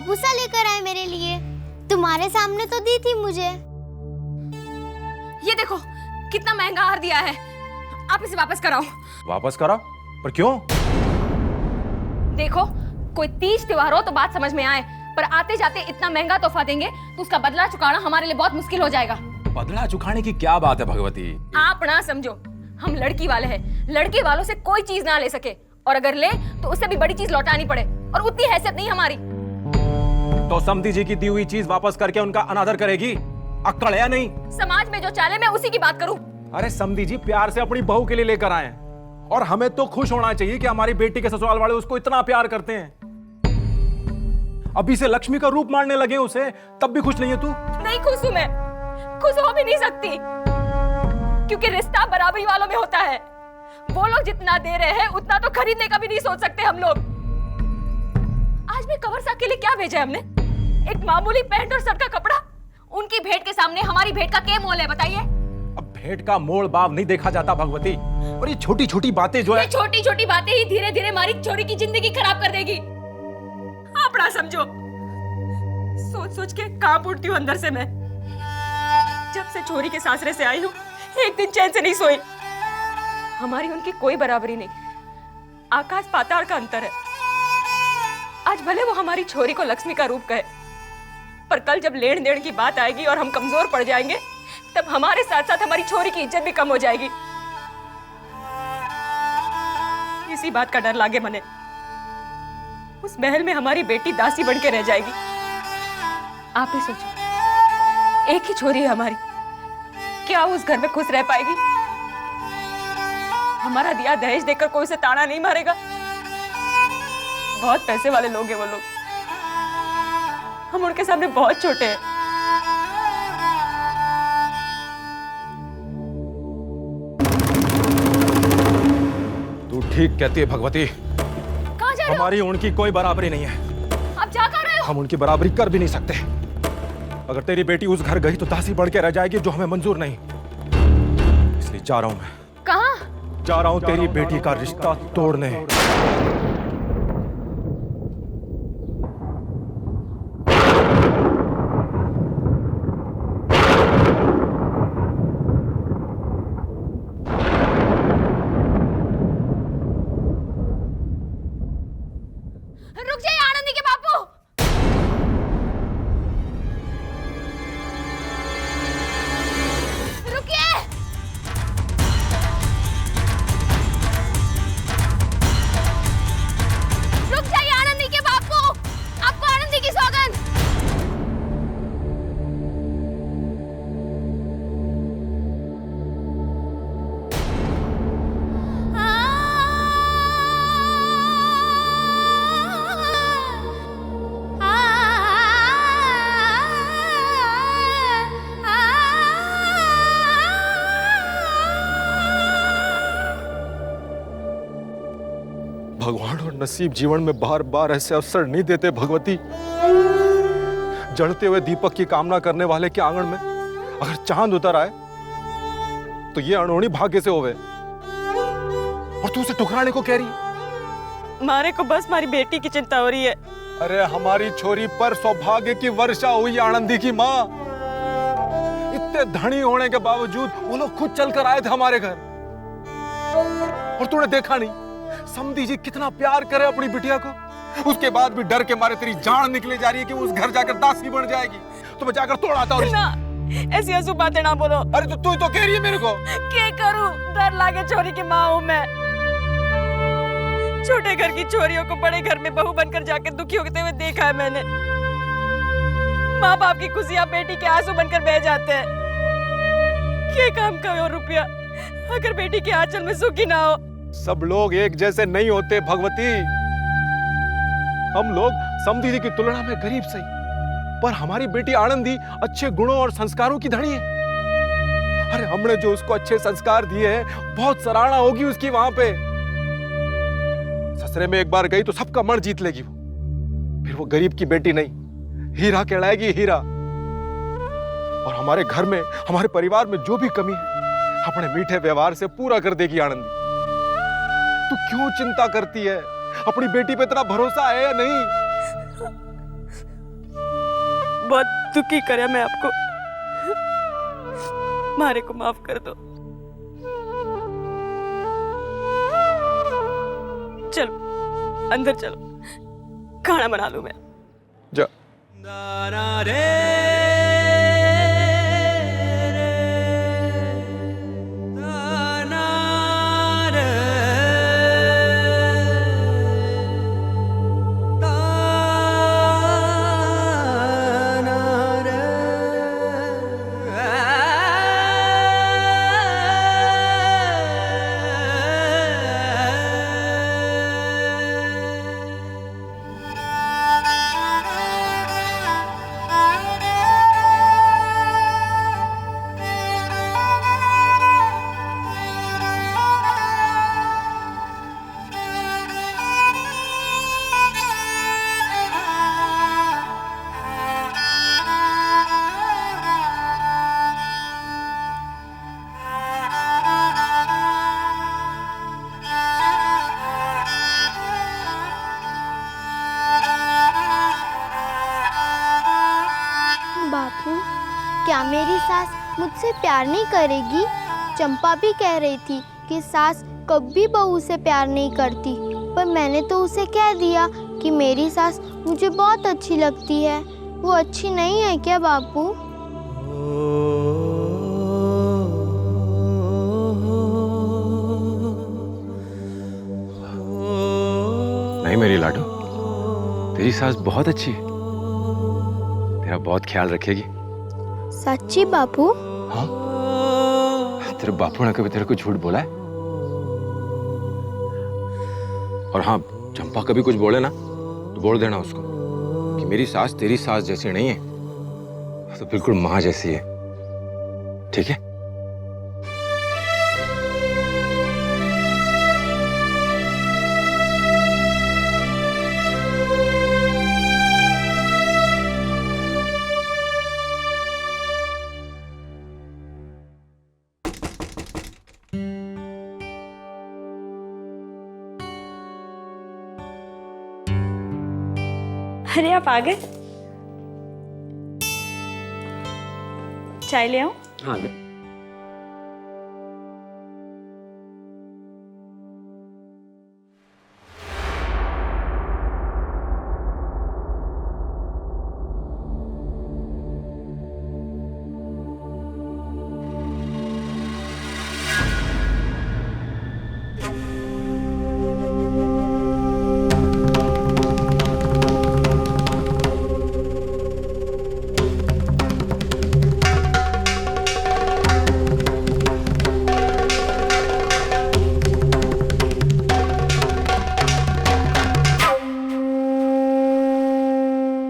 हापुसा लेकर आए मेरे लिए। तुम्हारे सामने तो दी थी मुझे। ये देखो कितना महंगा हार दिया है, आप इसे वापस कराओ। वापस करा? पर क्यों? देखो कोई तीज त्योहार हो तो बात समझ में आए, पर आते जाते इतना महंगा तोहफा देंगे तो उसका बदला चुकाना हमारे लिए बहुत मुश्किल हो जाएगा। बदला चुकाने की क्या बात है भगवती? आप ना समझो, हम लड़की वाले हैं, लड़के वालों से कोई चीज ना ले सके, और अगर ले तो उससे भी बड़ी चीज लौटानी पड़े, और उतनी हैसियत नहीं हमारी। तो समधी जी की दी हुई चीज वापस करके उनका अनादर करेगी? अक्कड़ है या नहीं? समाज में जो चाले मैं उसी की बात करूं। अरे समधी जी प्यार से अपनी बहू के लिए लेकर आए हैं, और हमें तो खुश होना चाहिए कि हमारी बेटी के ससुराल वाले उसको इतना प्यार करते हैं। अभी से लक्ष्मी का रूप मारने लगे उसे, तब भी खुश नहीं है तू? नहीं खुश हूं मैं, खुश हो भी नहीं सकती, क्योंकि रिश्ता बराबरी वालों में होता है। वो लोग जितना दे रहे हैं उतना तो खरीदने का भी नहीं सोच सकते हम लोग। आज भी कवर साहब के लिए क्या भेजा है हमने? एक मामूली पैंट और शर्ट का कपड़ा। उनकी भेंट के सामने हमारी भेंट का क्या मोल है बताइए? अब भेंट का मोल भाव नहीं देखा जाता भगवती, और ये छोटी छोटी बातें जो है, छोटी छोटी बातें ही धीरे धीरे हमारी छोरी की जिंदगी खराब कर देगी। आप ना समझो, सोच सोच के कांप उठती हूँ अंदर से मैं। जब से छोरी के सासरे से आई हूँ एक दिन चैन से नहीं सोई। हमारी उनकी कोई बराबरी नहीं, आकाश पाताल का अंतर है। आज भले वो हमारी छोरी को लक्ष्मी का रूप कहे, पर कल जब लेन देन की बात आएगी और हम कमजोर पड़ जाएंगे, तब हमारे साथ साथ हमारी छोरी की इज्जत भी कम हो जाएगी। इसी बात का डर लागे मने। उस महल में हमारी बेटी दासी बन के रह जाएगी। आप ही सोचो, एक ही छोरी है हमारी, क्या उस घर में खुश रह पाएगी? हमारा दिया दहेज देकर कोई उसे ताना नहीं मारेगा। बहुत पैसे वाले लोग हैं वो लोग, हम उनके सामने बहुत छोटे हैं। तू ठीक कहती है भगवती। कहाँ जा रहे हो? हमारी उनकी कोई बराबरी नहीं है। आप जा कहाँ रहे हो? हम उनकी बराबरी कर भी नहीं सकते। अगर तेरी बेटी उस घर गई तो दासी बढ़ के रह जाएगी, जो हमें मंजूर नहीं। इसलिए जा रहा हूं मैं। कहाँ? जा रहा हूं तेरी बेटी का रिश्ता तोड़ने। रुक जाइए आनंदी के बापू। रुकिए। रुक जाइए आनंदी के बापू, आपको आनंदी की सौगंध। भगवान और नसीब जीवन में बार बार ऐसे अवसर नहीं देते भगवती। जलते हुए दीपक की कामना करने वाले के आंगन में अगर चांद उतर आए तो ये अनहोनी भाग्य से होवे, और तू उसे ठुकराने को कह रही? मारे को बस हमारी बेटी की चिंता हो रही है। अरे हमारी छोरी पर सौभाग्य की वर्षा हुई आनंदी की माँ। इतने धनी होने के बावजूद वो लोग खुद चलकर आए थे हमारे घर, और तूने देखा नहीं समधी जी कितना प्यार करे अपनी बिटिया को। उसके बाद भी डर के मारे तेरी जान निकले जा रही है कि वो उस घर जाकर दासी बन जाएगी, तो मैं जाकर तोड़ आता हूँ। ना, ऐसी आंसू बातें ना बोलो। अरे तो तू तो कह रही है मेरे को। क्या करूं, डर लागे छोरी की माँ हूं मैं। छोटे घर की छोरियों को बड़े घर में बहू बनकर जाके दुखी होते हुए देखा है मैंने। माँ बाप की खुशियां बेटी के आंसू बनकर बह जाते हैं। क्या काम का हो रुपया अगर बेटी के आंचल में सुखी ना हो? सब लोग एक जैसे नहीं होते भगवती। हम लोग समधी जी की तुलना में गरीब सही, पर हमारी बेटी आनंदी अच्छे गुणों और संस्कारों की धनी है। अरे हमने जो उसको अच्छे संस्कार दिए हैं, बहुत सराहना होगी उसकी वहां पे। ससुरे में एक बार गई तो सबका मन जीत लेगी वो। फिर वो गरीब की बेटी नहीं, हीरा कहलाएगी, हीरा। और हमारे घर में, हमारे परिवार में जो भी कमी है, अपने मीठे व्यवहार से पूरा कर देगी आनंदी। तू क्यों चिंता करती है? अपनी बेटी पे इतना भरोसा है या नहीं? बहुत दुखी करे मैं आपको। मारे को माफ कर दो। चलो अंदर चलो, खाना बना लूं मैं। जा। बापू, क्या मेरी सास मुझसे प्यार नहीं करेगी? चंपा भी कह रही थी कि सास कभी बहू से प्यार नहीं करती, पर मैंने तो उसे कह दिया कि मेरी सास मुझे बहुत अच्छी लगती है। वो अच्छी नहीं है क्या बापू? नहीं मेरी लाडो, तेरी सास बहुत अच्छी है, तेरा बहुत ख्याल रखेगी। सच्ची बापू? हाँ, तेरे बापू ने कभी तेरे को झूठ बोला है? और हाँ, चंपा कभी कुछ बोले ना तो बोल देना उसको कि मेरी सास तेरी सास जैसी नहीं है, तो बिल्कुल माँ जैसी है, ठीक है? अरे आप आ गए। चाय ले आऊं? हाँ।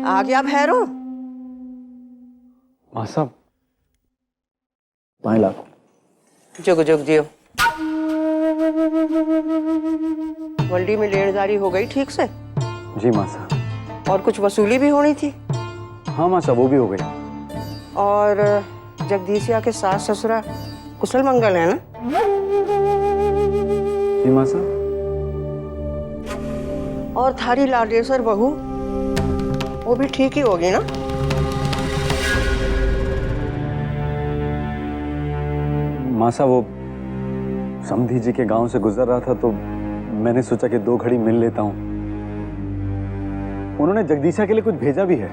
आ गया भैरो? माँ साहब, पाए लाख। जुग जुग जियो। मंडी में लेनदारी हो गई ठीक से? जी माँ साहब। और कुछ वसूली भी होनी थी? हाँ माँ साहब, वो भी हो गई। और जगदीशिया के सास ससुरा कुशल मंगल है ना? जी माँ साहब। और थारी लाडेसर बहू, वो भी ठीक ही होगी ना? माँ साहब, वो समधी जी के गांव से गुजर रहा था तो मैंने सोचा कि 2 घड़ी मिल लेता हूँ। उन्होंने जगदीशा के लिए कुछ भेजा भी है।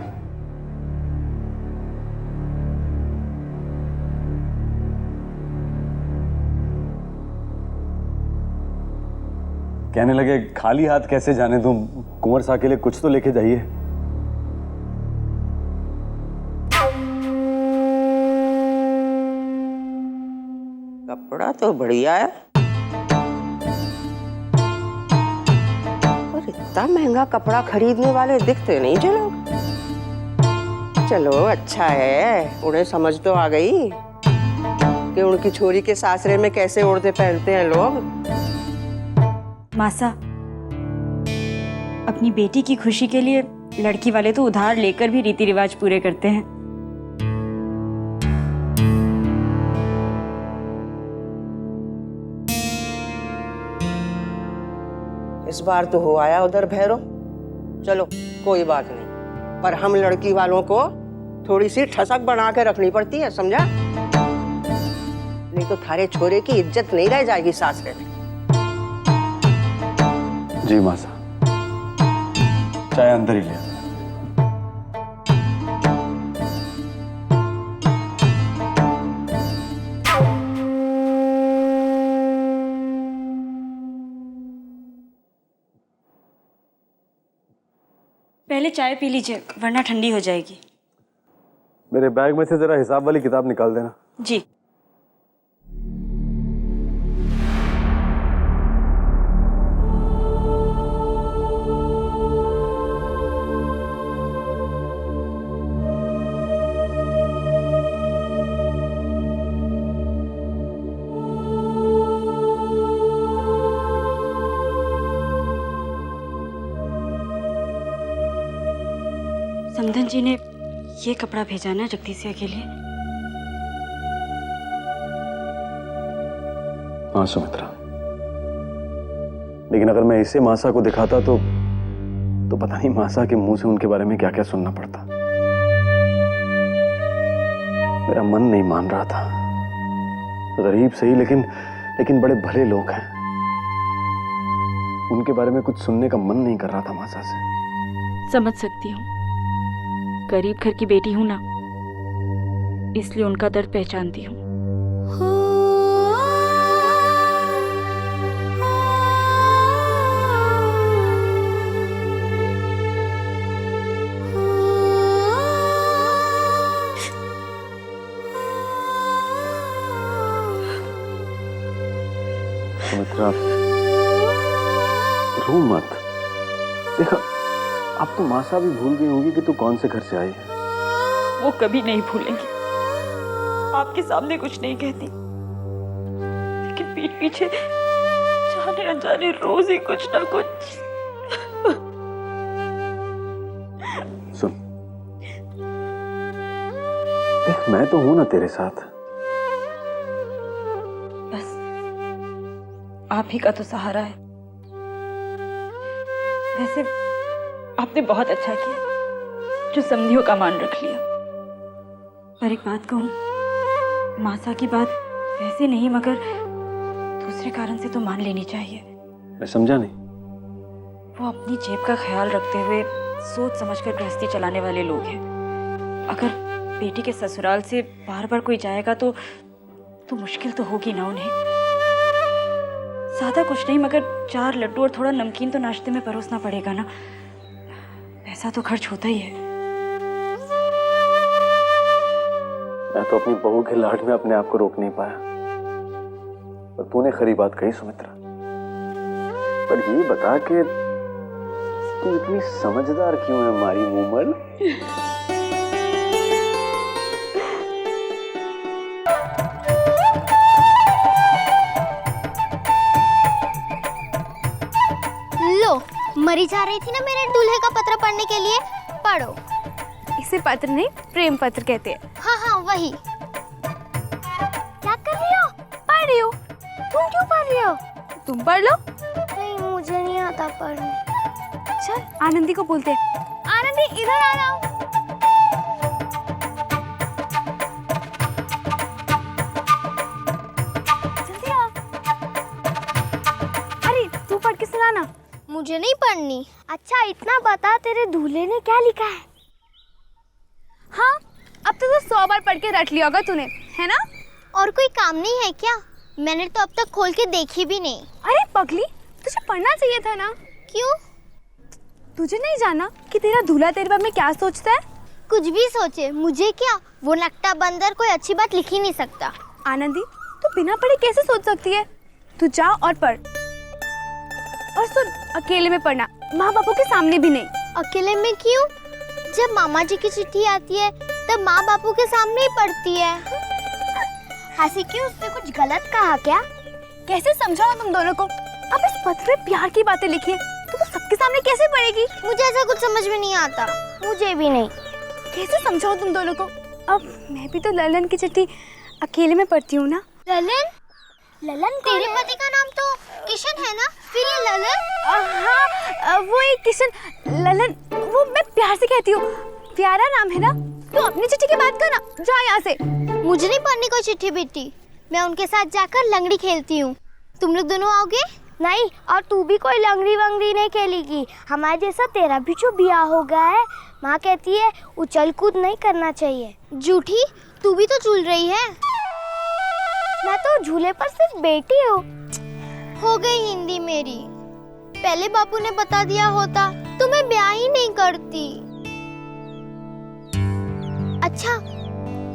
कहने लगे खाली हाथ कैसे जाने दूं, कुंवर साहब के लिए कुछ तो लेके जाइए। कपड़ा तो बढ़िया है, और इतना महंगा कपड़ा खरीदने वाले दिखते नहीं जो लोग। चलो अच्छा है, उन्हें समझ तो आ गई कि उनकी छोरी के सासरे में कैसे ओढ़ते पहनते हैं लोग। मासा, अपनी बेटी की खुशी के लिए लड़की वाले तो उधार लेकर भी रीति रिवाज पूरे करते हैं। इस बार तो हो आया उधर भैरो। चलो कोई बात नहीं, पर हम लड़की वालों को थोड़ी सी ठसक बना के रखनी पड़ती है, समझा? नहीं तो थारे छोरे की इज्जत नहीं रह जाएगी सासरे में। जी मासा, चाय अंदर ही ले आओ। पहले चाय पी लीजिए वरना ठंडी हो जाएगी। मेरे बैग में से जरा हिसाब वाली किताब निकाल देना। जी। समधन जी ने ये कपड़ा भेजा ना जगदीशिया के लिए। हाँ सुमित्रा, लेकिन अगर मैं इसे मासा को दिखाता तो पता नहीं मासा के मुंह से उनके बारे में क्या क्या सुनना पड़ता। मेरा मन नहीं मान रहा था। गरीब सही लेकिन बड़े भले लोग हैं। उनके बारे में कुछ सुनने का मन नहीं कर रहा था मासा से। समझ सकती हूँ, गरीब घर की बेटी हूं ना, इसलिए उनका दर्द पहचानती हूँ। सुमित्रा, रो मत। देखा, अब तो मासा भी भूल गई होगी कि तू कौन से घर से आई है। वो कभी नहीं भूलेंगे। आपके सामने कुछ नहीं कहती, लेकिन पीठ पीछे जाने अनजाने रोज ही कुछ ना कुछ। सुन, देख मैं तो हूं ना तेरे साथ। बस आप ही का तो सहारा है। वैसे आपने बहुत अच्छा किया जो समधियों का मान रख लिया। पर एक बात कहूं, मासा की बात वैसे नहीं मगर दूसरे कारण से तो मान लेनी चाहिए। मैं समझा नहीं। वो अपनी जेब का ख्याल रखते हुए सोच समझकर गृहस्थी चलाने वाले लोग हैं। अगर बेटी के ससुराल से बार बार कोई जाएगा तो मुश्किल तो होगी ना उन्हें। ज्यादा कुछ नहीं मगर 4 लड्डू और थोड़ा नमकीन तो नाश्ते में परोसना पड़ेगा ना। पैसा तो खर्च होता ही है। मैं तो अपनी बहू के लाड में अपने आप को रोक नहीं पाया, पर तूने खरी बात कही सुमित्रा। पर ये बता कि तू इतनी समझदार क्यों है हमारी मूमल? लो, मरी जा रही थी ना मेरे दूल्हे का पत्र पढ़ने के लिए, पढ़ो। इसे पत्र नहीं प्रेम पत्र कहते हैं। हाँ हाँ वही। क्या कर रही हो? पढ़ रही हो। तुम क्यों पढ़ रही हो? तुम पढ़ लो। नहीं, मुझे नहीं आता पढ़ने। चल आनंदी को बोलते हैं। आनंदी इधर आ रहा। जल्दी आ। अरे तू पढ़ के सुनाना। मुझे नहीं पढ़नी। अच्छा इतना बता, तेरे दूल्हे ने क्या लिखा है? हाँ, अब तो 100 बार पढ़ के रट लिया होगा तूने, है ना? और कोई काम नहीं है क्या? मैंने तो अब तक खोल के देखी भी नहीं। अरे पगली, तुझे पढ़ना चाहिए था ना। क्यों? तुझे नहीं जाना कि तेरा दूल्हा तेरे बारे में क्या सोचता है? कुछ भी सोचे, मुझे क्या? वो नकटा बंदर कोई अच्छी बात लिख ही नहीं सकता। आनंदी, तू बिना पढ़े कैसे सोच सकती है? तू जा और पढ़। और सुन, अकेले में पढ़ना, माँ बापों के सामने भी नहीं। अकेले में क्यों? जब मामा जी की चिट्ठी आती है तब माँ बापू के सामने ही पढ़ती है। हंसी क्यों? उसने कुछ गलत कहा क्या? कैसे समझाओ तुम दोनों को? अब इस पत्र में प्यार की बातें लिखी है तो सबके सामने कैसे पढ़ेगी? मुझे ऐसा कुछ समझ में नहीं आता। मुझे भी नहीं। कैसे समझाओ तुम दोनों को? अब मैं भी तो ललन की चिट्ठी अकेले में पढ़ती हूँ ना। ललन? ललन तेरे पति का नाम तो किशन है ना? फिर ये ललन? हाँ, वो एक किशन। ललन वो मैं प्यार से कहती हूँ, प्यारा नाम है ना। तू अपनी चिट्ठी की बात कर ना, जा यहाँ से। मुझे नहीं पढ़नी कोई चिट्ठी बिट्ठी, मैं उनके साथ जाकर लंगड़ी खेलती हूँ। तुम लोग दोनों आओगे? नहीं, और तू भी कोई लंगड़ी वंगड़ी नहीं खेलेगी। हमारे जैसा तेरा भी जो ब्याह हो गया है, माँ कहती है उछल कूद नहीं करना चाहिए। झूठी, तू भी तो झूल रही है। मैं तो झूले पर सिर्फ बैठी हूँ। हो गई हिंदी मेरी। पहले बापू ने बता दिया होता तो मैं ब्याह ही नहीं करती। अच्छा,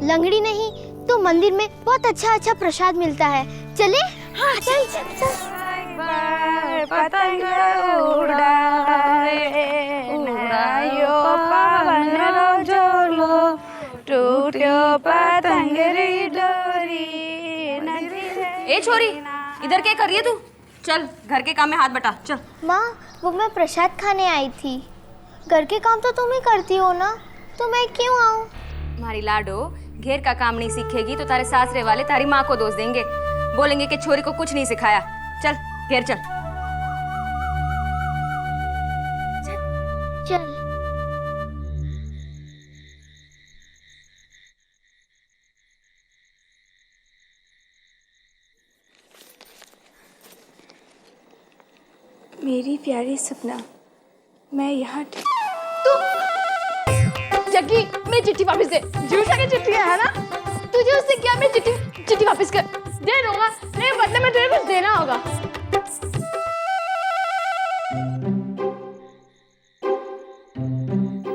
लंगड़ी नहीं तो मंदिर में बहुत अच्छा अच्छा प्रसाद मिलता है, चले? हाँ चल चल चल। पतंग उड़ायो पवन रोजोलो, टूटो पतंगरी डोरी। ए छोरी, इधर क्या कर रही है तू? चल घर के काम में हाथ बटा, चल। माँ, वो मैं प्रसाद खाने आई थी। घर के काम तो तुम ही करती हो ना, तो मैं क्यों आऊँ? हमारी लाडो, घेर का काम नहीं सीखेगी तो तारे सासरे वाले तारी माँ को दोष देंगे, बोलेंगे कि छोरी को कुछ नहीं सिखाया। चल घेर चल। चल। मेरी प्यारी सपना, मैं यहाँ जग्गी, मेरी चिट्ठी वापस दे। जूशा की चिट्ठी है ना? तुझे उससे क्या? मेरी चिट्ठी वापस कर। दे दूंगा, नहीं बदले में तुझे कुछ देना होगा।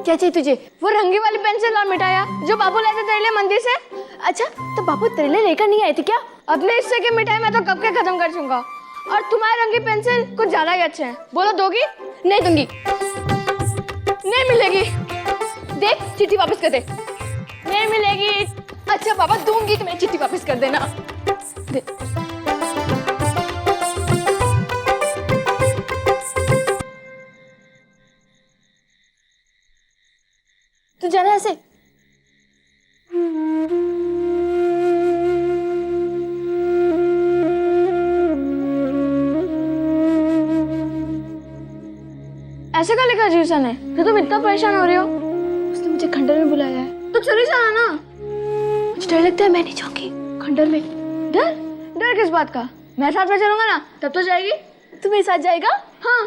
क्या चाहिए तुझे? वो रंगी वाली पेंसिल और मिठाइयाँ जो बाबू लाए थे तेरे लिए मंदिर से? अच्छा, तो बाबू तेरे लिए लेकर नहीं आए थे क्या? अपने हिस्से की मिठाई मैं तो कब के खत्म कर दूंगा। और तुम्हारे रंगी पेंसिल कुछ ज्यादा ही अच्छे हैं। बोलो दोगी? नहीं दूंगी, नहीं मिलेगी। देख, चिट्ठी वापस कर दे। नहीं मिलेगी। अच्छा पापा, दूंगी तो मेरी चिट्ठी वापस कर देना। दे। तू जाना ऐसे? ऐसे का लिखा जी उसने? तो तुम इतना परेशान हो रही हो? उसने मुझे खंडर में बुलाया है। तो चली जाना ना। मुझे डर लगता है, मैं नहीं जाऊंगी खंडर में। डर? डर किस बात का? मैं साथ में चलूंगा ना, तब तो जाएगी। तू मेरे साथ जाएगा? हाँ,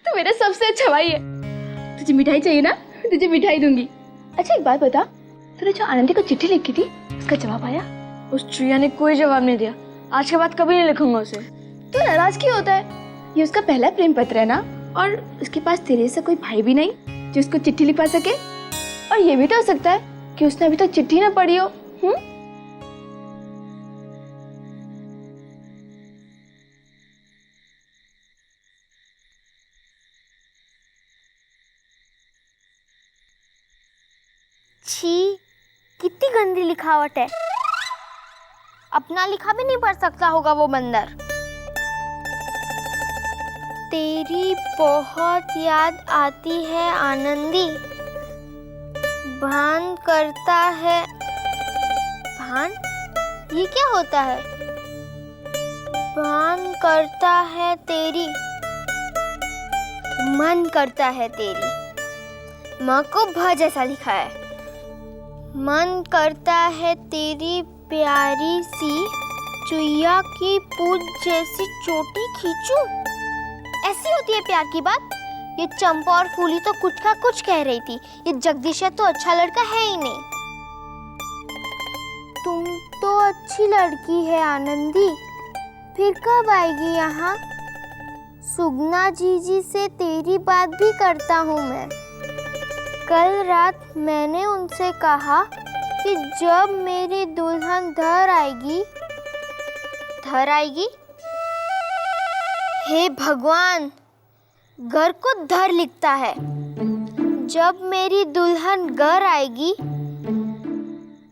तू मेरा सबसे अच्छा भाई है। तुझे मिठाई चाहिए ना? तुझे मिठाई दूंगी। अच्छा एक बात बता, तूने जो आनंदी को चिट्ठी लिखी थी उसका जवाब आया? उस चुईया ने कोई जवाब नहीं दिया। आज के बाद कभी नहीं लिखूंगा उसे। तू नाराज क्यों होता है? ये उसका पहला प्रेम पत्र है ना, और उसके पास तेरे से कोई भाई भी नहीं जो उसको चिट्ठी लिखवा सके। और ये भी तो हो सकता है कि उसने अभी तक चिट्ठी ना पढ़ी हो। छी, कितनी गंदी लिखावट है। अपना लिखा भी नहीं पढ़ सकता होगा वो बंदर। तेरी बहुत याद आती है आनंदी, भान करता है। भान? ये क्या होता है? भान करता है तेरी, मन करता है तेरी। माँ को भ जैसा लिखा है। मन करता है तेरी प्यारी सी चुईया की पूंछ जैसी चोटी खींचूं। ऐसी होती है प्यार की बात? ये चंपा और फूली तो कुछ का कुछ कह रही थी। ये जगदीश तो अच्छा लड़का है ही नहीं। तुम तो अच्छी लड़की है आनंदी, फिर कब आएगी यहाँ? सुगना जीजी से तेरी बात भी करता हूँ मैं। कल रात मैंने उनसे कहा कि जब मेरी दुल्हन घर आएगी। हे भगवान, घर को धर लिखता है। जब मेरी दुल्हन घर आएगी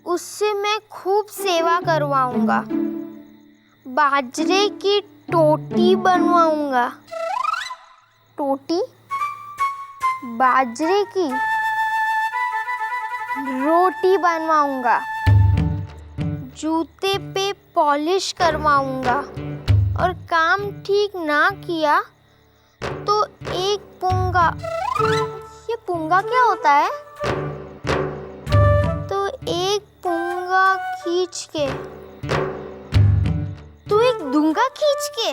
उससे मैं खूब सेवा करवाऊंगा, बाजरे की टोटी बनवाऊंगा। टोटी? बाजरे की रोटी बनवाऊंगा, जूते पे पॉलिश करवाऊंगा, और काम ठीक ना किया तो एक पुंगा। ये पुंगा क्या होता है? खींच के। तू एक दूंगा खींच के?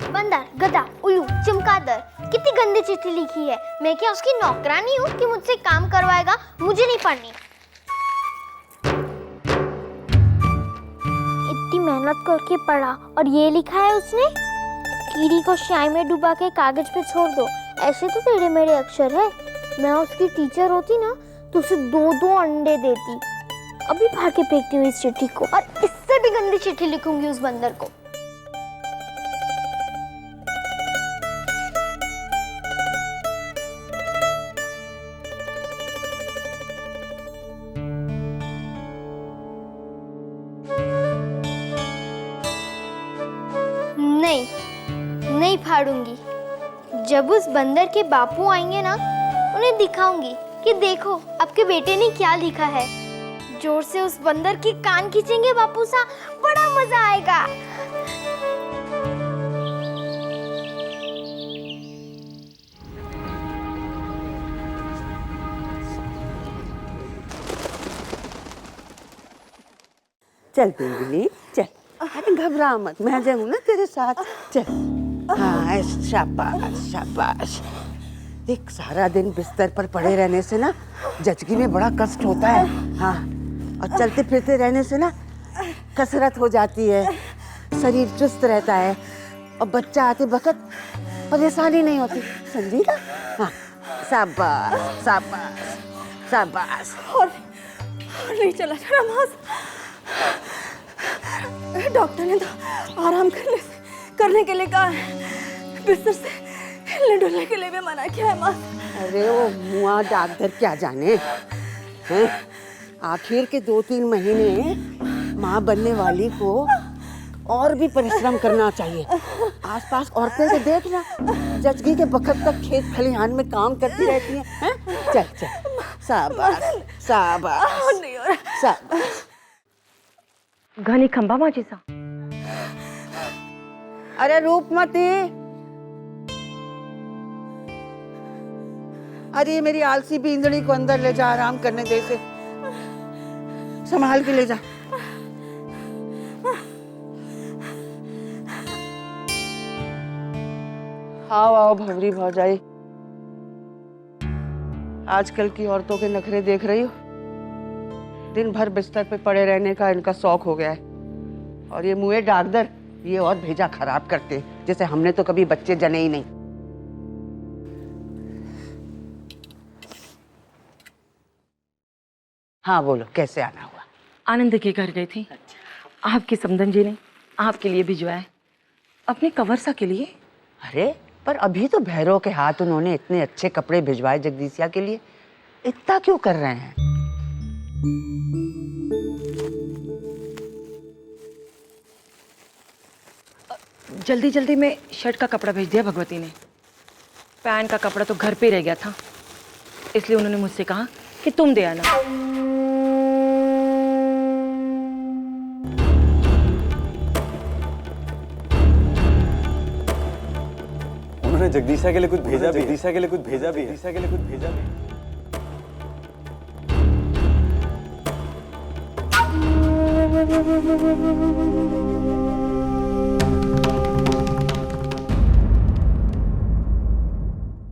बंदर, गधा, उल्लू, चमगादड़, कितनी गंदी चिट्ठी लिखी है। मैं क्या उसकी नौकरानी हूँ कि मुझसे काम करवाएगा? मुझे नहीं पढ़नी। इतनी मेहनत करके पढ़ा और ये लिखा है उसने, कीड़ी को चाय में डुबा के कागज पे छोड़ दो। ऐसे तो टेढ़े मेढ़े अक्षर है। मैं उसकी टीचर होती ना तो उसे 2-2 अंडे देती। अभी भाग के फेंकती हूँ इस चिट्ठी को और इससे भी गंदी चिट्ठी लिखूंगी उस बंदर को। नहीं, नहीं फाड़ूंगी। जब उस बंदर के बापू आएंगे ना, उन्हें दिखाऊंगी कि देखो आपके बेटे ने क्या लिखा है। जोर से उस बंदर की कान खींचेंगे बापू सा, बड़ा मजा आएगा। चल पिंगली चल, अरे घबरा मत, मैं जाऊँ ना तेरे साथ। चल, हाँ शाबाश शाबाश। देख सारा दिन बिस्तर पर पड़े रहने से ना जचगी में बड़ा कष्ट होता है। हाँ, और चलते फिरते रहने से ना कसरत हो जाती है, शरीर चुस्त रहता है और बच्चा आते वक्त परेशानी नहीं होती, समझी ना? हाँ, शाबाश शाबाश शाबाश। और नहीं चला जा रहा मास। डॉक्टर ने तो आराम करने के लिए कहा है, बिस्तर से हिलने डुलने के लिए भी मना किया है माँ। अरे वो मुआ डॉक्टर क्या जाने हैं? आखिर के 2-3 महीने माँ बनने वाली को और भी परिश्रम करना चाहिए। आसपास औरतें तो देख ना, जचगी के बखत तक खेत खलिहान में काम करती रहती हैं। चल चल, शाबाश शाबाश नहीं हो रहा। शाबाश। घनी खंबा माची सा। अरे रूपमती, अरे मेरी आलसी बींदड़ी को अंदर ले जा, आराम करने दे से, संभाल के ले जा। आओ आओ भवरी भौजाई, आजकल की औरतों के नखरे देख रही हो। दिन भर बिस्तर पे पड़े रहने का इनका शौक हो गया है, और ये मुँहे डाकदर ये और भेजा खराब करते, जैसे हमने तो कभी बच्चे जने ही नहीं। हाँ बोलो, कैसे आना हुआ? आनंद के घर गई थी। आपकी समधन जी ने आपके लिए भिजवाया, अपने कंवरसा के लिए। अरे पर अभी तो भैरव के हाथ उन्होंने इतने अच्छे कपड़े भिजवाए जगदीशिया के लिए, इतना क्यों कर रहे हैं? जल्दी जल्दी में शर्ट का कपड़ा भेज दिया भगवती ने। पैंट का कपड़ा तो घर पे रह गया था, इसलिए उन्होंने मुझसे कहा कि तुम दे आना। उन्होंने जगदीशा के लिए कुछ भेजा भी, जगदीशा के लिए कुछ भेजा भी, जगदीशा के लिए कुछ भेजा भी।